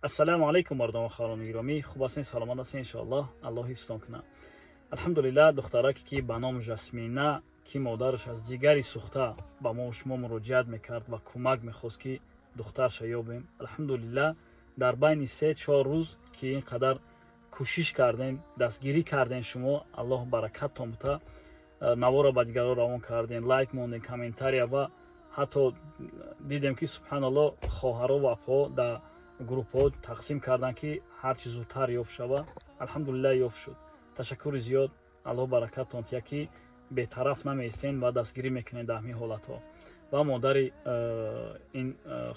Ассалому алайкум, мардони харони гиромӣ. Хуб ҳастин, саломат ҳастин иншоаллоҳ. Аллоҳ ҳифзтон кунад. Алҳамдулиллаҳ, духтараке ки ба номи Жасмина, ки модараш аз ҷигари сӯхта ба мо шумо муроҷиат мекард ва кӯмак мехост ки духтарша ёбем. Алҳамдулиллаҳ, дар байни 3-4 рӯз ки ин қадар кӯшиш кардем, дастгирӣ кардем шумо, Аллоҳ баракаттон бута, навора ба дигарон равон кардем, лайк мондем, комментария ва ҳатто дидем ки субҳаналлоҳ хоҳаро ва апо дар группҳо тақсим карданд ки ҳар чӣ зудтар ёфт шава. Алҳамдулиллаҳ ёфт шуд. Ташаккури зиёд. Аллоҳ баракаттон диҳад ки бетараф намеистен ва дастгирӣ мекунед дар ҳамин ҳолатҳо. Ва модари ин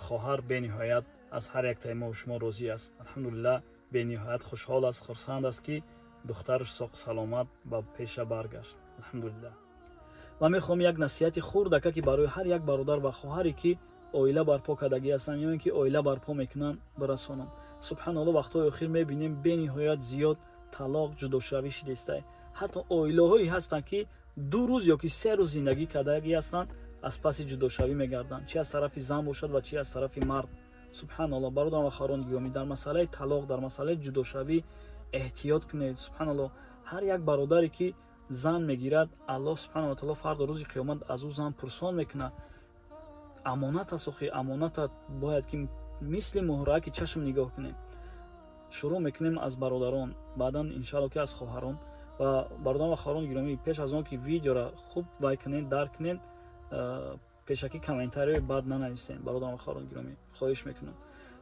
хоҳар бениҳоят аз ҳар яктаи мо шумо розӣ аст. Алҳамдулиллаҳ, бениҳоят хушҳол аст, хурсанд аст ки духтараш соғ саломат ба пеша баргашт. Алҳамдулиллаҳ. ва мехоҳам як насиҳати хурдака ки барои ҳар як бародар ва хоҳаре ки оила барпо кардагӣ ҳастанд ё ин ки оила барпо мекунанд барасонам. Субҳаналлоҳ, вақтҳои охир мебинем бениҳоят зиёд талоқ, ҷудошавӣ шидестай. ҳатто оилаҳое ҳастанд ки 2 рӯз ё ки 3 рӯз зиндагӣ кардагӣ ҳастанд, аз паси ҷудошавӣ мегарданд, чи аз тарафи зан бошад ва чи аз тарафи мард. Субҳаналлоҳ, бародарон ва харони гиромӣ, дар масъалаи талоқ, дар масъалаи ҷудошавӣ эҳтиёт кунед. Субҳаналлоҳ, ҳар як бародаре ки зан мегирад, Аллоҳ субҳанаҳу ва таоло фарду рӯзи қиёмат аз ӯ зан пурсон мекунад. амонат аст, охи амоната бояд ки мисли муҳраки чашм нигоҳ кунем. Шурӯъ мекунем аз бародарон, баъдан иншоаллоҳ ки аз хоҳарон. ва бародарон ва хоҳарони гиромӣ, пеш аз он ки видеоро хуб вай кунед, дарк кунед, пешакӣ комментариҳои бад нанависен. Бародарон ва хоҳарони гиромӣ, хоҳиш мекунам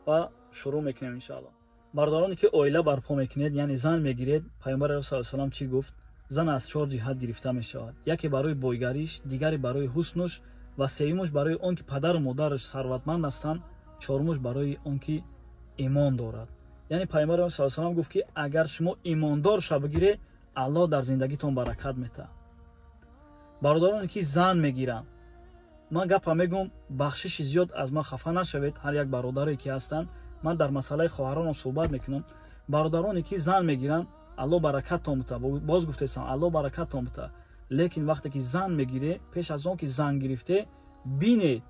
ва шурӯъ мекунем иншоаллоҳ. бародароне ки оила барпо мекунед, яъне зан мегиред, пайғамбари алайҳи салату вассалом чӣ гуфт? зан аз 4 ҷиҳат гирифта мешавад. яке барои бойгариш, дигаре барои ҳуснуш ва сеюмуш барои он ки падару модараш сарватманд ҳастанд, чорумуш барои он ки имон дорад. яъне пайғамбари алайҳи салату вассалом гуфт ки агар шумо имондорша бигиред, Аллоҳ дар зиндагитон баракат метаҳад. бародароне ки зан мегиранд, ман гапа мегӯм, бахшиши зиёд аз ман хафа нашавед, ҳар як бародаре ки ҳастанд, ман дар масъалаи хоҳаронам суҳбат мекунам. бародароне ки зан мегиранд, Аллоҳ баракаттон бута, боз гуфтестам, Аллоҳ баракаттон бута. лекин вақте ки зан мегиред, пеш аз он ки зан гирифте, бинед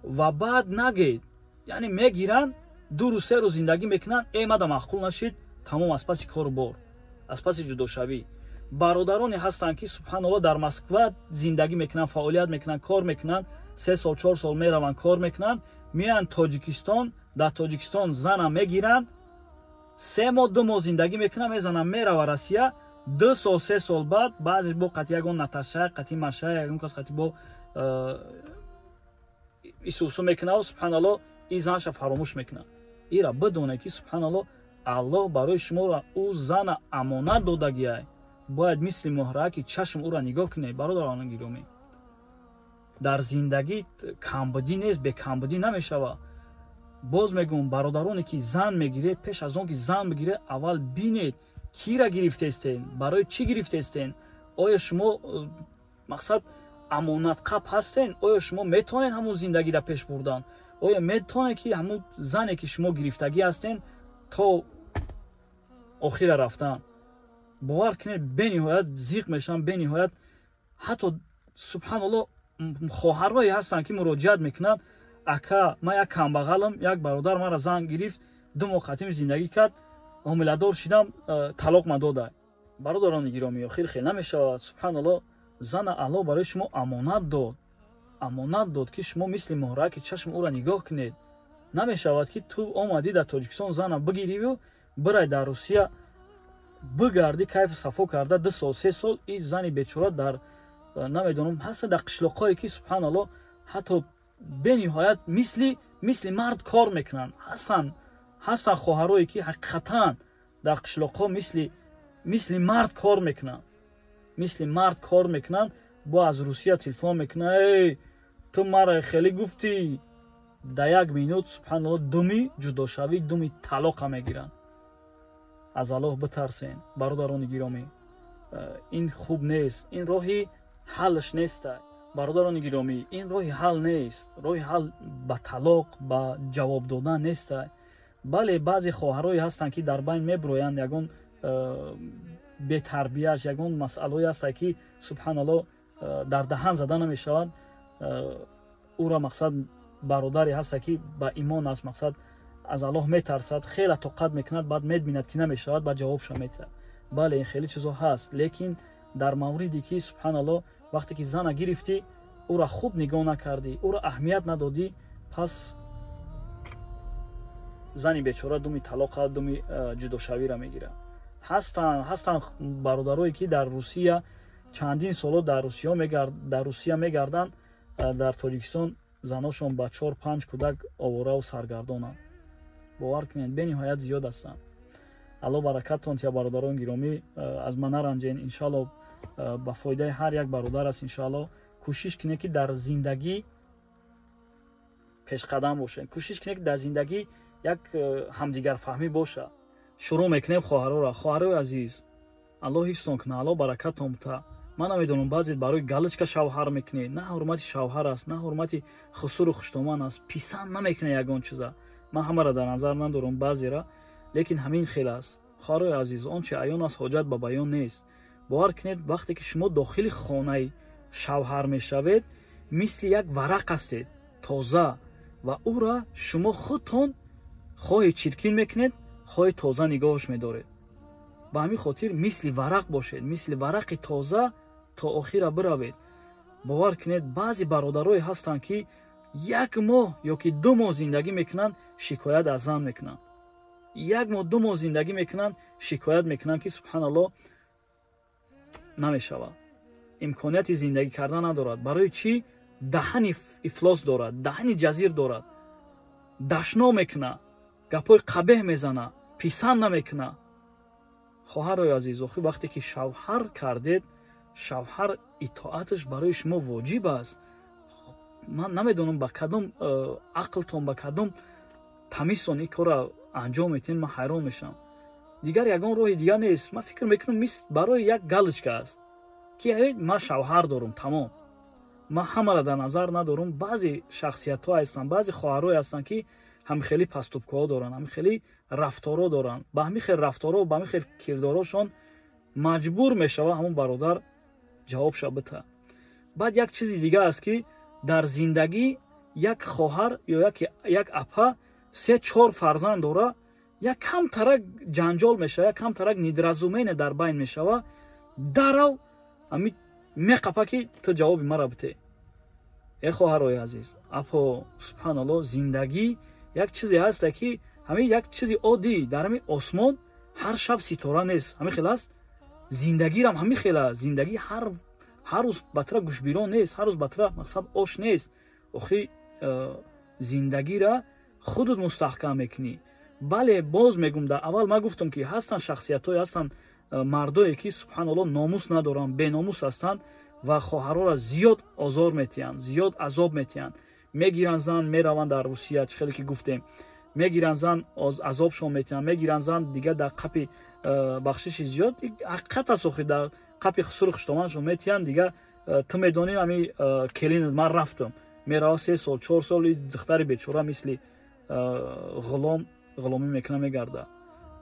ва баъд нагед. яъне мегиранд, 2 рӯз 3 рӯз зиндагӣ мекунанд, мада маъқул нашид, тамом, аз паси кору бор, аз паси ҷудошавӣ. бародароне ҳастанд ки субҳаналлоҳ дар Москва зиндагӣ мекунанд, фаъолият мекунанд, кор мекунанд, 3 сол 4 сол мераванд, кор мекунанд, меянд Тоҷикистон, дар Тоҷикистон занам мегиранд, 3 моҳ 2 моҳ зиндагӣ мекунанд, мезананд, мерава Россия, 2 сол 3 сол баъд баъзе бо қати ягон Наташа, қати Маша, ягон кас қати бо исусу мекунад, субҳаналлоҳ, ин занша фаромӯш мекунад. ира бидонед ки субҳаналлоҳ, Аллоҳ барои шуморо ӯ зана амонат додагиай. бояд мисли муҳраки чашм ӯро нигоҳ кунед. бародарони гиромӣ, дар зиндагӣ камбудӣ нест, бекамбудӣ намешавад. боз мегӯм, бародароне ки зан мегиред, пеш аз он ки зан бигиред, аввал бинед кира гирифтестен, барои чӣ гирифтестен, оё шумо мақсад амонатқаб ҳастен, оё шумо метавонед ҳамун зиндагиро пеш бурдан, оё метавонед ки ҳамун зане ки шумо гирифтагӣ ҳастен то охира рафтан. бовар кунед, бениҳоят зиқ мешаванд, бениҳоят ҳатто субҳаналлоҳ, хоҳарое ҳастанд ки муроҷиат мекунанд, ака, ман як камбағалам, як бародар маро зан гирифт, 2 моҳ қатим зиндагӣ кард, ҳомиладор шидам, талоқ ма дода. бародарони гиромӣ, охир хел намешавад. субҳаналлоҳ, зана Аллоҳ барои шумо амонат дод. амонат дод ки шумо мисли муҳраки чашм ӯро нигоҳ кунед. намешавад ки ту омадӣ дар Тоҷикистон зана бигириву бирай дар Русия бигарди, кайфу сафо карда 2 сол 3 сол ин зани бечора дар намедонам ҳаста дар қишлоқҳое ки субҳаналлоҳ, ҳатто бениҳоят мисли мард кор мекунанд. ҳастанд хоҳарое ки ҳақиқатан дар қишлоқҳо мисли мард кор мекунанд. мисли мард кор мекунанд. бо аз Русия телефон мекунанд, эй, ту мара хеле гуфтӣ, дар 1 минут субҳаналлоҳ думи ҷудошавӣ, думи талоқа мегиранд. аз Аллоҳ битарсен, бародарони гиромӣ. ин хуб нест, ин роҳи ҳалш нестай. бародарони гиромӣ, ин роҳи ҳал нест. роҳи ҳал ба талоқ, ба ҷавоб додан нестай. бале, баъзе хоҳарое ҳастанд ки дар байн мебироянд, ягон бетарбияш, ягон масъалаое ҳастанд ки субҳаналлоҳ дар даҳан зада намешавад. ӯро мақсад бародаре ҳаста ки ба имон аст, мақсад از الله میترسد، خیلی توقع میکند، بعد میبیند که نمیشود، بعد جوابش میده. بله این خیلی چیزا هست، لیکن در موردی که سبحان الله وقتی که زن گرفتی او را خوب نگاه نکردی، او را اهمیت ندادی، پس زنی بیچاره دومی طلاق، دومی جداشوی را میگیره. هستن برادرایی که در روسیه چندین سال در روسیه میگردن، در تاجیکستان زناشون با 4-5 کودک آواره و سرگردانند. باور کنید به نهایت زیاد هستند. الله برکتتون یا برادران گرامی، از من نرنجین. انشالله با فایده هر یک برادر است. انشالله کوشش کنید که در زندگی پیش قدم باشین، کوشش کنید که در زندگی یک همدیگر فهمی باشه. شروع میکنیم خواهرای عزیز، الله حفظتون کنه، الله برکتتون بده. من نمیدونم بعضی برای галочка شوهر میکنه، نه حرمت شوهر است، نه حرمت خسور و خشتومان است، پسند نمیکنه یگان چیزا. من همه را در نظر ندارم بعضی را، لیکن همین خیلی است. خواهرای عزیز، آنچه عیان است حاجت به بیان نیست. باور کنید وقتی که شما داخل خانه شوهر میشوید مثل یک ورق هستید تازه، و او را شما خودتون خواهی چرکین میکنید، خواهی تازه نگاهش میدارید. به همین خاطر مثل ورق باشید، مثل ورق تازه تا آخر بروید. باور کنید بعضی برادرای هستن که 1 ماه یا که 2 ماه زندگی میکنن شکایت از زن میکنن، 1 ماه 2 ماه زندگی میکنن شکایت میکنن که سبحان الله نمیشود، امکانیت زندگی کردن ندارد. برای چی؟ دهن افلاس دارد، دهن جزیر دارد، دشنا میکنه، گپای قبیح میزنه، پسند نمیکنه. خواهرای عزیز، وقتی که شوهر کردید، شوهر اطاعتش برای شما واجب است. من نمیدونم با کدام عقلتون با کدام تمیزتون این کار را انجام میتین، من حیران میشم. دیگر یگان راه دیگر نیست. من فکر میکنم مثل برای یک галочка است که من شوهر دارم، تمام. من همه را در نظر ندارم. بعضی شخصیت ها هستن، بعضی خواهرای هستن که هم خیلی پستوبکا دارن، هم خیلی رفتارا دارن. با همین خیلی رفتارا و با همین خیلی کرداراشون مجبور میشوه همون برادر جوابش بده. بعد یک چیز دیگه است که در زندگی یک خواهر یا یک اپا 3-4 فرزند داره، یک کم ترک جنجال میشه، یک کم ترک ندرزومین در بین میشوه، درو همین میقپه که تو جواب مرا بده. ای خواهرای عزیز، اپا سبحان الله زندگی یک چیزی هست که همین یک چیزی عادی در همین آسمان هر شب ستاره نیست، همین خیلی است. زندگی هم همین خیلی، زندگی هر روز بطره گوشبیران نیست، هر روز بطره مقصد آش نیست. آخی زندگی را خودت مستحکم میکنی. بله باز میگم، در اول ما گفتم که هستن شخصیت‌های، هستن مردایی که سبحان الله ناموس ندارن، بی ناموس هستن و خواهرها را زیاد آزار میتین، زیاد عذاب میتین. میگیرن زن، میروند در روسیه، خیلی که گفتیم، میگیرن زن عذابشون میتین، میگیرن زن دیگه در قپی بخشش زیاد حقیقت است. آخه در قپی خسور خشتومانشون میتین دیگه. تو میدونی همین کلین من رفتم، میره 3 سال 4 سال دختر بیچاره مثل غلامی میکنه میگرده.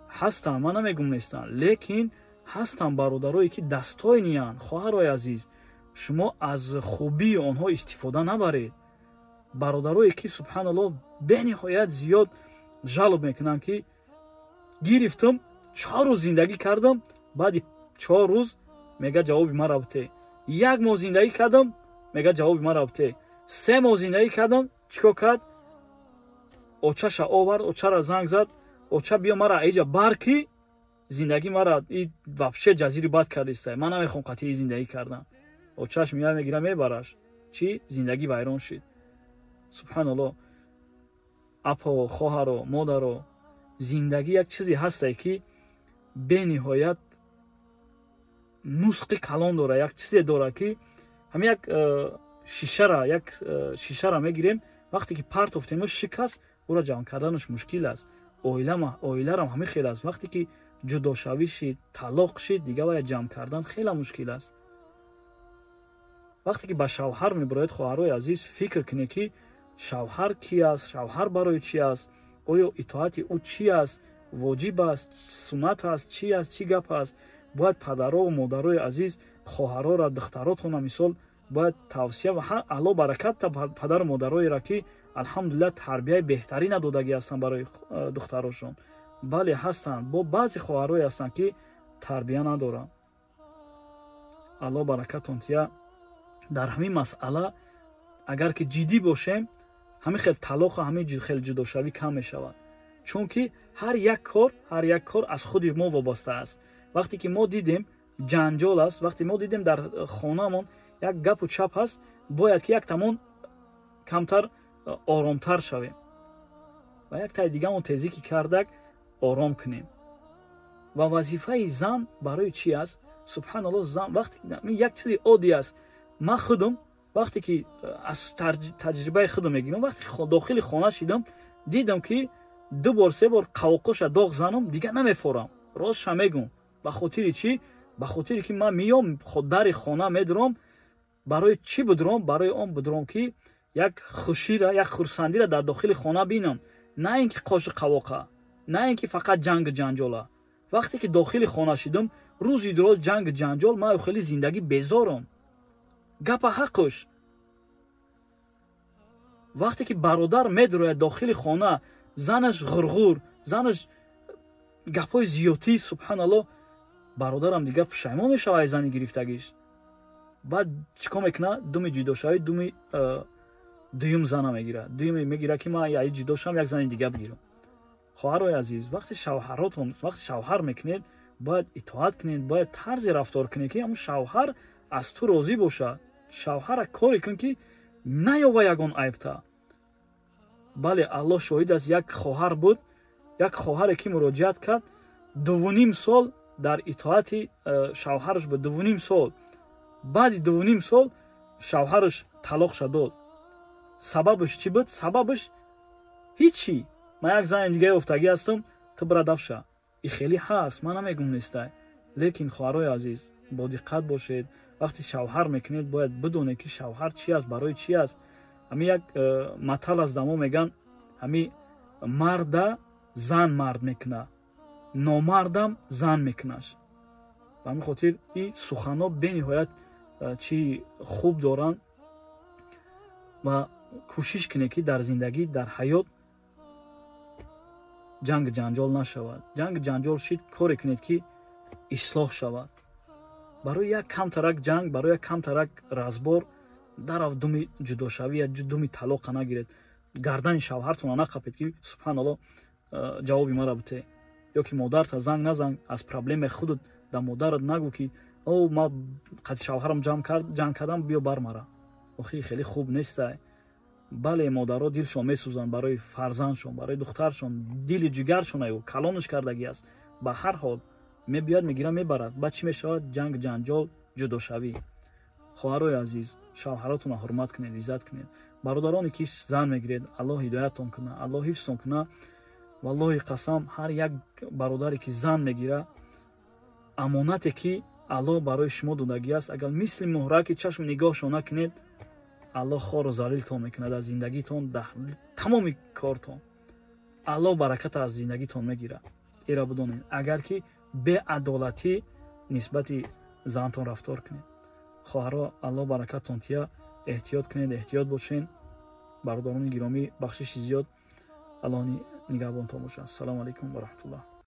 هستن، من نمیگم نیستن، لیکن هستن برادرایی که دستای نیان. خواهرای عزیز، شما از خوبی آنها استفاده نبرید. برادرایی که سبحان الله به نهایت زیاد جلب میکنن که گرفتم 4 روز زندگی کردم، بعد 4 روز میگه جواب مرا بده. 1 ماه زندگی کردم میگه جواب مرا بده. 3 ماه زندگی کردم چیکار کرد؟ اوچش آورد، اوچه را زنگ زد، اوچه بیا مرا ایجا برکی زندگی مرا این وحشه جزیری بد کردیسته، من نمیخوام قطعی زندگی کردم. اوچهش میاد میگیره میبرش، چی؟ زندگی ویران شد. سبحان الله. اپا، خواهر، مادر، زندگی یک چیزی هسته که به نهایت نسخ کلان داره. یک چیزی داره که همین یک شیشه را میگیریم، وقتی که پرت افتیم شکست، او را جمع کردنش مشکل است. اویله را همین خیلی است. وقتی که جدا شوی شید، طلاق شید، دیگه باید جمع کردن خیلی مشکل است. وقتی که به شوهر میبراید خواهرای عزیز فکر کنی که شوهر کی است، شوهر برای چی است، آیا اطاعت او چی است، واجب است، سنت است، چی است، چی گپ است. باید پدرها و مادرای عزیز خواهرها را، دختراتون مثال باید توصیه و الله برکت تا پدر و مادرای را که алҳамдулилла тарбияи беҳтарӣ надодагӣ ҳастанд барои духтарошон. бале ҳастанд, бо баъзе хоҳарҳое ҳастанд ки тарбия надоранд. аллоҳ баракатон тия. дар ҳамин масъала агар ки ҷиддӣ бошем, ҳамин хел талоқу ҳамин хел ҷудошавӣ кам мешавад. чунки ҳар як кор аз худи мо вобаста аст. вақте ки мо дидем ҷанҷол аст, вақте мо дидем дар хонамон як гапу чап ҳаст, бояд ки як тамон камтар оромтар шавем ва як таи дигамон тезӣ ки кардак ором кунем. ва вазифаи зан барои чи аст? субҳаналлоҳ, зан вақте як чизи оддӣ аст. ман худам вақте ки аз таҷрибаи худам мегирам, вақте дохили хона шидам, дидам ки 2 бор 3 бор қавоқоша доғ занам, дига намефорам. ростша мегӯм. ба хотири чӣ? ба хотире ки ман меём дари хона медурам. барои чӣ будурам? барои он будурам ки як хушира, як хурсандира дар дохили хона бинам. на ин ки қошу қавоқа, на ин ки фақат ҷангу ҷанҷола. вақте ки дохили хона шидам, рӯзи дуроз ҷангу ҷанҷол, ман хеле зиндагӣ безорам. гапа ҳақуш. вақте ки бародар медурояд дохили хона, занаш ғурғур, занаш гапҳои зиёдӣ, субҳаналлоҳ, бародарам дига пушаймон мешавад аз зани гирифтагиш. баъд чӣ кор мекуна? думи ҷудошавӣ, думи дуюм зана мегира. дуюме мегира ки ман ҷудо шавам, як зани дига бигирам. хоҳарои азиз, вақте шавҳар мекунед, бояд итоат кунед, бояд тарзе рафтор кунед ки ҳамун шавҳар аз ту розӣ бошад. шавҳара коре кун ки наёва ягон айбта. бале, аллоҳ шоҳид аст. як хоҳар буд, як хоҳаре ки муроҷиат кард, 2.5 сол дар итоати шавҳараш буд. 2.5 сол. баъди 2.5 сол шавҳараш талоқша дод. сабабаш чӣ буд? сабабаш ҳичи. ман як зани дигаи офтагӣ ҳастам, ту бира дафша. и хеле ҳаст, ман намегум нестай. лекин хоҳарои азиз, бо диққат бошед. вақте шавҳар мекунед, бояд бидонед ки шавҳар чӣ аст, барои чӣ аст. ҳамин як матал аст, дамо меган, ҳамин марда зан мард мекуна, номардам зан мекунаш. ба ҳамин хотир ин суханҳо бениҳоят чӣ хуб доранд. ва кӯшиш кунед ки дар зиндагӣ, дар ҳаёт ҷангу ҷанҷол нашавад. ҷангу ҷанҷол шид коре кунед ки ислоҳ шавад. барои як камтарак ҷанг, барои як камтарак разбор дарав думи ҷудошавӣ я думи талоқа нагиред. гардани шавҳартона нақапед ки субҳаналлоҳ ҷавоби мара бите. ё ки модарта занг назан, аз проблемаи худат да модарат нагӯ ки ман қади шавҳарам ҷанг кардам, биё бар мара. охи хеле хуб нестай. бале, модарҳо дилшон месӯзанд барои фарзандшон, барои духтаршон, дили ҷигаршон аю калонаш кардагӣ аст. ба ҳар ҳол мебиёд, мегира, мебарад. баъд чӣ мешавад? ҷанг, ҷанҷол, ҷудошавӣ. хоҳарои азиз, шавҳаротонро ҳурмат кунед, иззат кунед. бародароне ки зан мегиред, аллоҳ ҳидоятон куна, аллоҳ ҳифзтон куна. валлоҳи қасам, ҳар як бародаре ки зан мегира, амонате ки аллоҳ барои шумо додагӣ аст. агар мисли муҳра ки чашм нигоҳшон накунед, аллоҳ хору залилтон мекунад аз зиндагитон, дар тамоми кортон. аллоҳ бараката аз зиндагитон мегирад. эра бидонед, агар ки беадолатӣ нисбати зантон рафтор кунед. хоҳаро, аллоҳ баракатон тия. эҳтиёт кунед, эҳтиёт бошед. бародарони гиромӣ, бахшиши зиёд. аллоҳ нигаҳбонтон бошад. ассалому алайкум ва раҳматуллоҳ.